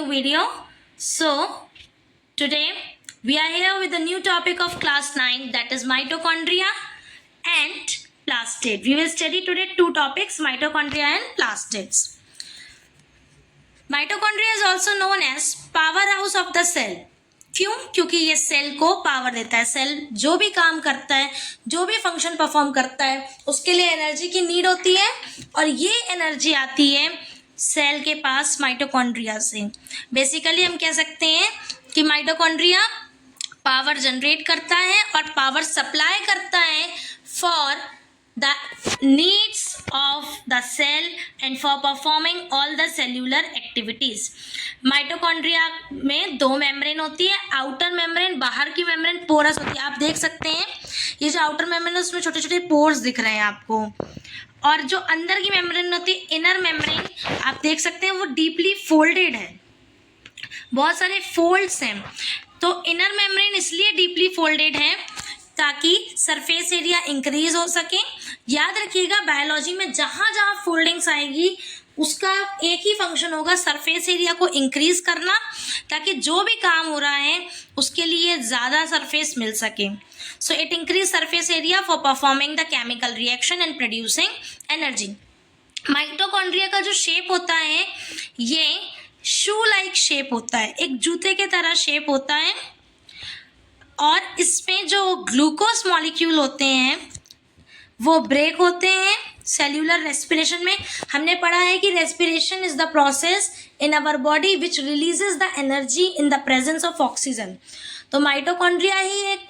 new video. So today we are here with a new topic of class 9, that is mitochondria and plastid. We will study today two topics, mitochondria and plastids. Mitochondria is also known as powerhouse of the cell. क्यों? क्योंकि ये cell को power देता है. Cell जो भी काम करता है, जो भी फंक्शन परफॉर्म करता है, उसके लिए एनर्जी की नीड होती है और ये एनर्जी आती है सेल के पास माइटोकॉन्ड्रिया से. बेसिकली हम कह सकते हैं कि माइटोकॉन्ड्रिया पावर जनरेट करता है और पावर सप्लाई करता है for the needs of the cell and for performing all the cellular activities. Mitochondria में दो मेम्ब्रेन होती है, आउटर मेम्ब्रेन, बाहर की मेम्ब्रेन पोरस होती है. आप देख सकते हैं ये जो आउटर मेम्ब्रेन है उसमें छोटे छोटे पोर्स दिख रहे हैं आपको, और जो अंदर की मेम्ब्रेन होती है इनर मेम्ब्रेन, आप देख सकते हैं वो डीपली फोल्डेड है, बहुत सारे फोल्ड्स हैं. तो इनर मेम्ब्रेन इसलिए डीपली फोल्डेड है ताकि सरफेस एरिया इंक्रीज हो सके. याद रखिएगा बायोलॉजी में जहाँ जहाँ फोल्डिंग्स आएगी उसका एक ही फंक्शन होगा, सरफेस एरिया को इंक्रीज करना, ताकि जो भी काम हो रहा है उसके लिए ज़्यादा सरफेस मिल सके. So it increase surface area for performing the chemical reaction and producing energy. Mitochondria का जो शेप होता है ये शू लाइक शेप होता है, एक जूते के तरह शेप होता है, और इसमें जो ग्लूकोज मॉलिक्यूल होते हैं वो ब्रेक होते हैं सेल्यूलर रेस्पिरेशन में. हमने पढ़ा है कि respiration is the process in our body which releases the energy in the presence of oxygen. तो माइटोकॉन्ड्रिया ही एक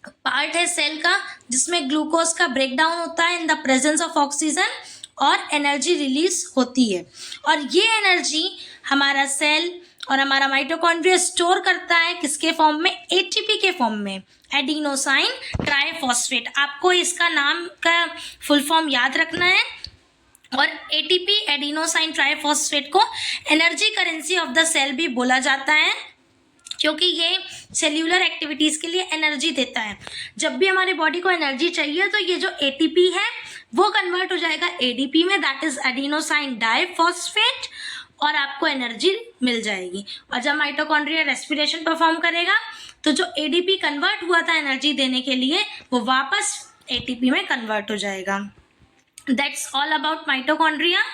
पार्ट है सेल का जिसमें ग्लूकोज का ब्रेकडाउन होता है इन द प्रेजेंस ऑफ ऑक्सीजन और एनर्जी रिलीज होती है. और ये एनर्जी हमारा सेल और हमारा माइटोकॉन्ड्रिया स्टोर करता है किसके फॉर्म में? एटीपी के फॉर्म में, एडिनोसाइन ट्राइफॉस्फेट. आपको इसका नाम का फुल फॉर्म याद रखना है. और एटीपी एडिनोसाइन ट्राइफॉस्फेट को energy currency of the cell भी बोला जाता है क्योंकि ये सेल्यूलर एक्टिविटीज़ के लिए एनर्जी देता है. जब भी हमारी बॉडी को एनर्जी चाहिए तो ये जो एटीपी है वो कन्वर्ट हो जाएगा एडीपी में, दैट इज एडिनोसाइन डाइफॉस्फेट, और आपको एनर्जी मिल जाएगी. और जब माइटोकॉन्ड्रिया रेस्पिरेशन परफॉर्म करेगा तो जो एडीपी कन्वर्ट हुआ था एनर्जी देने के लिए वो वापस एटीपी में कन्वर्ट हो जाएगा. That's all about mitochondria.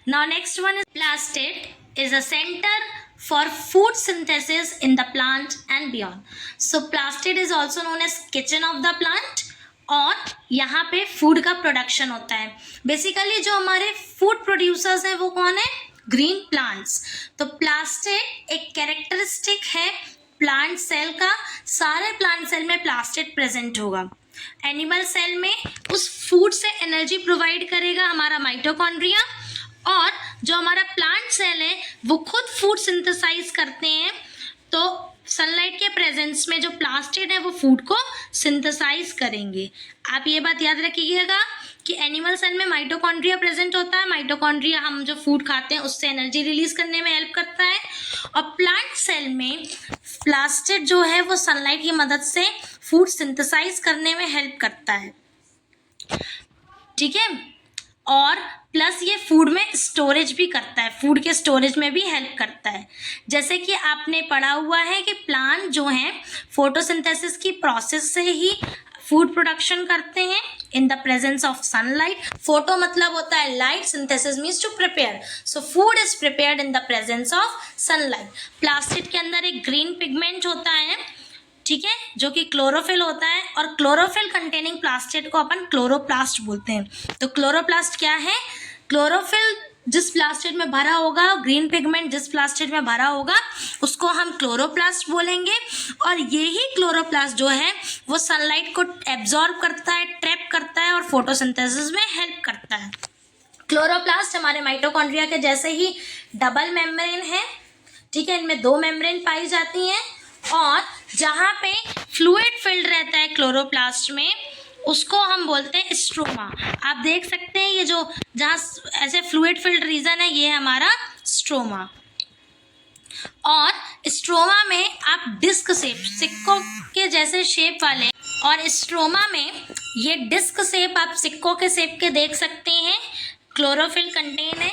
Now next one is plastid is a centre for food synthesis in the plant and beyond. So plastid is also known as kitchen of the plant, और यहाँ पे food का production होता है. Basically जो हमारे food producers हैं वो कौन है? Green plants. तो प्लास्टिड एक कैरेक्टरिस्टिक है प्लांट सेल का. सारे प्लांट सेल में प्लास्टिड प्रेजेंट होगा. एनिमल सेल में उस फूड से एनर्जी प्रोवाइड करेगा हमारा माइटोकॉन्ड्रिया, और जो हमारा प्लांट सेल है वो खुद फूड सिंथेसाइज करते हैं. तो सनलाइट के प्रेजेंस में जो प्लास्टिड है वो फूड को सिंथेसाइज करेंगे. आप ये बात याद रखिएगा कि एनिमल सेल में माइटोकॉन्ड्रिया प्रेजेंट होता है. माइटोकॉन्ड्रिया हम जो फूड खाते हैं उससे एनर्जी रिलीज करने में हेल्प करता है, और प्लांट सेल में प्लास्टिड जो है वो सनलाइट की मदद से फूड सिंथेसाइज करने में हेल्प करता है. ठीक है, और प्लस ये फूड में स्टोरेज भी करता है, फूड के स्टोरेज में भी हेल्प करता है. जैसे कि आपने पढ़ा हुआ है कि प्लांट जो हैं फोटोसिंथेसिस की प्रोसेस से ही फूड प्रोडक्शन करते हैं in the presence of sunlight. Photo मतलब होता है light, synthesis means to prepare. So food is prepared in the presence of sunlight. Plastid के अंदर एक ग्रीन पिगमेंट होता है, ठीक है, जो कि क्लोरोफिल होता है, और क्लोरोफिल कंटेनिंग प्लास्टिड को अपन क्लोरोप्लास्ट बोलते हैं. तो क्लोरोप्लास्ट क्या है? क्लोरोफिल जिस प्लास्टिड में भरा होगा, ग्रीन पिगमेंट जिस प्लास्टिड में भरा होगा उसको हम क्लोरोप्लास्ट बोलेंगे. और यही क्लोरोप्लास्ट जो है वो सनलाइट को एब्जॉर्ब करता है, ट्रैप करता है और फोटोसिंथेसिस में हेल्प करता है. क्लोरोप्लास्ट हमारे माइटोकॉन्ड्रिया के जैसे ही डबल मेम्ब्रेन है, ठीक है, इनमें दो मेम्ब्रेन पाई जाती हैं, और जहाँ पे फ्लूइड फिल्ड रहता है क्लोरोप्लास्ट में उसको हम बोलते हैं स्ट्रोमा. आप देख सकते हैं ये जो जहाँ ऐसे फ्लूइड फिल्ड रीजन है ये हमारा स्ट्रोमा. और स्ट्रोमा में आप डिस्क शेप, सिक्कों के जैसे शेप वाले, और स्ट्रोमा में ये डिस्क शेप आप सिक्कों के शेप के देख सकते हैं. क्लोरोफिल कंटेन है.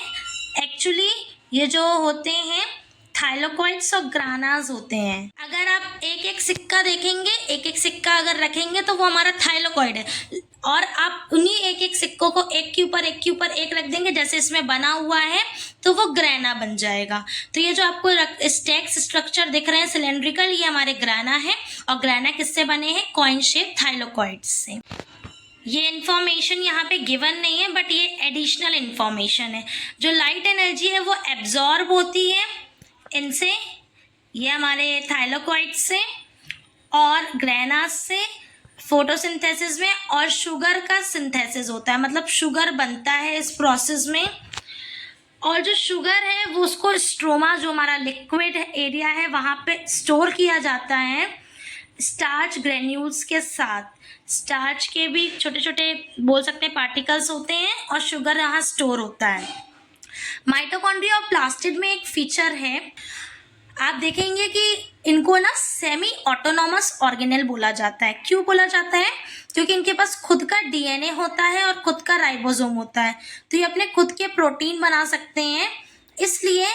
एक्चुअली ये जो होते हैं थाइलोकॉइड्स और ग्रानास होते हैं। अगर आप एक एक सिक्का देखेंगे, एक एक सिक्का अगर रखेंगे तो वो हमारा थाइलोकॉइड है, और आप उन्हीं एक एक सिक्कों को एक के ऊपर एक के ऊपर एक रख देंगे जैसे इसमें बना हुआ है तो वो ग्रैना बन जाएगा। तो ये जो आपको स्टैक्स स्ट्रक्चर दिख रहे हैं सिलेंड्रिकल, ये हमारे ग्रैना है, और ग्रैना किससे बने हैं? कॉइन शेप थाइलोकॉइड्स से। ये इन्फॉर्मेशन यहाँ पे गिवन नहीं है, बट ये एडिशनल इन्फॉर्मेशन है। जो लाइट एनर्जी है वो एब्जॉर्ब होती है इनसे, ये हमारे थाइलोकॉइड्स से और ग्रैनास से फोटोसिंथेसिस में, और शुगर का सिंथेसिस होता है, मतलब शुगर बनता है इस प्रोसेस में। और जो शुगर है वो उसको स्ट्रोमा, जो हमारा लिक्विड एरिया है, वहाँ पे स्टोर किया जाता है स्टार्च ग्रेन्यूल्स के साथ। स्टार्च के भी छोटे छोटे बोल सकते हैं पार्टिकल्स होते हैं, और शुगर यहाँ स्टोर होता है। माइटोकॉन्ड्रिया और प्लास्टिड में एक फीचर है, आप देखेंगे कि इनको ना सेमी ऑटोनॉमस ऑर्गेनेल बोला जाता है। क्यों बोला जाता है? क्योंकि इनके पास खुद का डीएनए होता है और खुद का राइबोसोम होता है, तो ये अपने खुद के प्रोटीन बना सकते हैं, इसलिए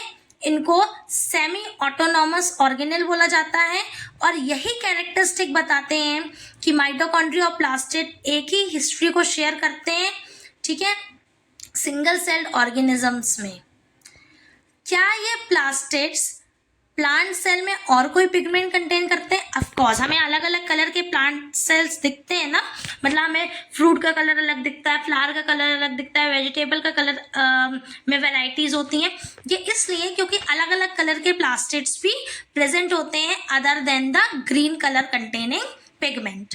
इनको सेमी ऑटोनॉमस ऑर्गेनेल बोला जाता है। और यही कैरेक्टरिस्टिक बताते हैं कि माइटोकॉन्ड्रिया और प्लास्टिड एक ही हिस्ट्री को शेयर करते हैं, ठीक है, सिंगल सेल्ड ऑर्गेनिजम्स में। क्या ये प्लास्टिड्स प्लांट सेल में और कोई पिगमेंट कंटेन करते हैं? ऑफ कोर्स, हमें अलग अलग कलर के प्लांट सेल्स दिखते हैं ना, मतलब हमें फ्रूट का कलर अलग दिखता है, फ्लावर का कलर अलग दिखता है, वेजिटेबल का कलर में वैरायटीज होती हैं। ये इसलिए क्योंकि अलग अलग कलर के प्लास्टिड्स भी प्रेजेंट होते हैं other than the green colour containing pigment.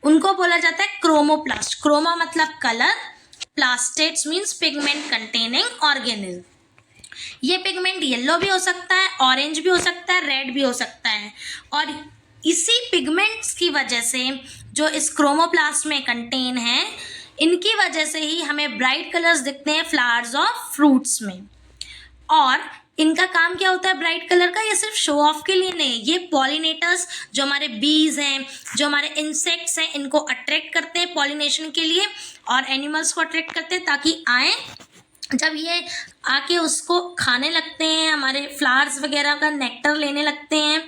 उनको बोला जाता है क्रोमोप्लास्ट। क्रोमा मतलब colour, plastids means pigment containing organelle. ये पिगमेंट येलो भी हो सकता है, ऑरेंज भी हो सकता है, रेड भी हो सकता है, और इसी पिगमेंट्स की वजह से जो इस क्रोमोप्लास्ट में कंटेन है, इनकी वजह से ही हमें ब्राइट कलर्स दिखते हैं फ्लावर्स और फ्रूट्स में। और इनका काम क्या होता है ब्राइट कलर का? ये सिर्फ शो ऑफ के लिए नहीं, ये पॉलिनेटर्स जो हमारे बीज हैं, जो हमारे इंसेक्ट्स हैं, इनको अट्रैक्ट करते हैं पॉलिनेशन के लिए, और एनिमल्स को अट्रैक्ट करते हैं ताकि आए। जब ये आके उसको खाने लगते हैं, हमारे फ्लावर्स वगैरह का नेक्टर लेने लगते हैं,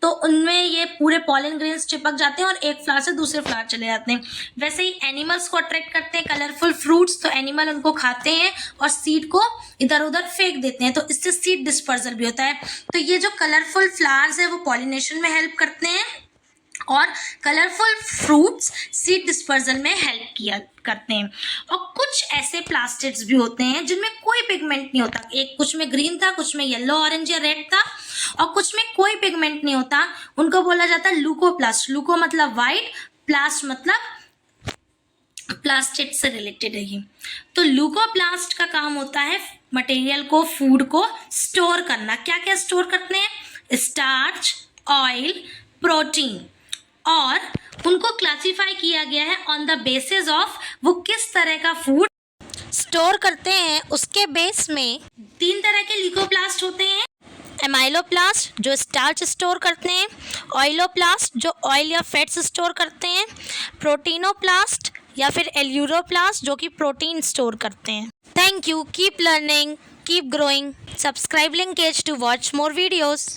तो उनमें ये पूरे पॉलन ग्रेन्स चिपक जाते हैं और एक फ्लावर से दूसरे फ्लावर चले जाते हैं। वैसे ही एनिमल्स को अट्रैक्ट करते हैं कलरफुल फ्रूट्स, तो एनिमल उनको खाते हैं और सीड को इधर उधर फेंक देते हैं, तो इससे सीड डिस्पर्सल भी होता है। तो ये जो कलरफुल फ्लावर्स है वो पॉलिनेशन में हेल्प करते हैं, और कलरफुल फ्रूट्स सीड डिस्पर्सल में हेल्प किया करते हैं। और कुछ ऐसे प्लास्टिड्स भी होते हैं जिनमें कोई पिगमेंट नहीं होता, एक कुछ में ग्रीन था, कुछ में येलो, ऑरेंज या रेड था, और कुछ में कोई पिगमेंट नहीं होता, उनको बोला जाता है लूकोप्लास्ट। लूको मतलब वाइट, प्लास्ट मतलब प्लास्टिड से रिलेटेड है ये। तो लूकोप्लास्ट का काम होता है मटेरियल को, फूड को स्टोर करना। क्या क्या स्टोर करते हैं? स्टार्च, ऑयल, प्रोटीन, और उनको क्लासिफाई किया गया है ऑन द बेसिस ऑफ वो किस तरह का फूड स्टोर करते हैं। उसके बेस में 3 तरह के ल्यूकोप्लास्ट होते हैं। एमाइलोप्लास्ट जो स्टार्च स्टोर करते हैं, ऑयलोप्लास्ट जो ऑयल या फैट्स स्टोर करते हैं, प्रोटीनोप्लास्ट या फिर एल्यूरोप्लास्ट जो कि प्रोटीन स्टोर करते हैं। Thank you, keep learning, keep growing, subscribe linkage to watch more videos.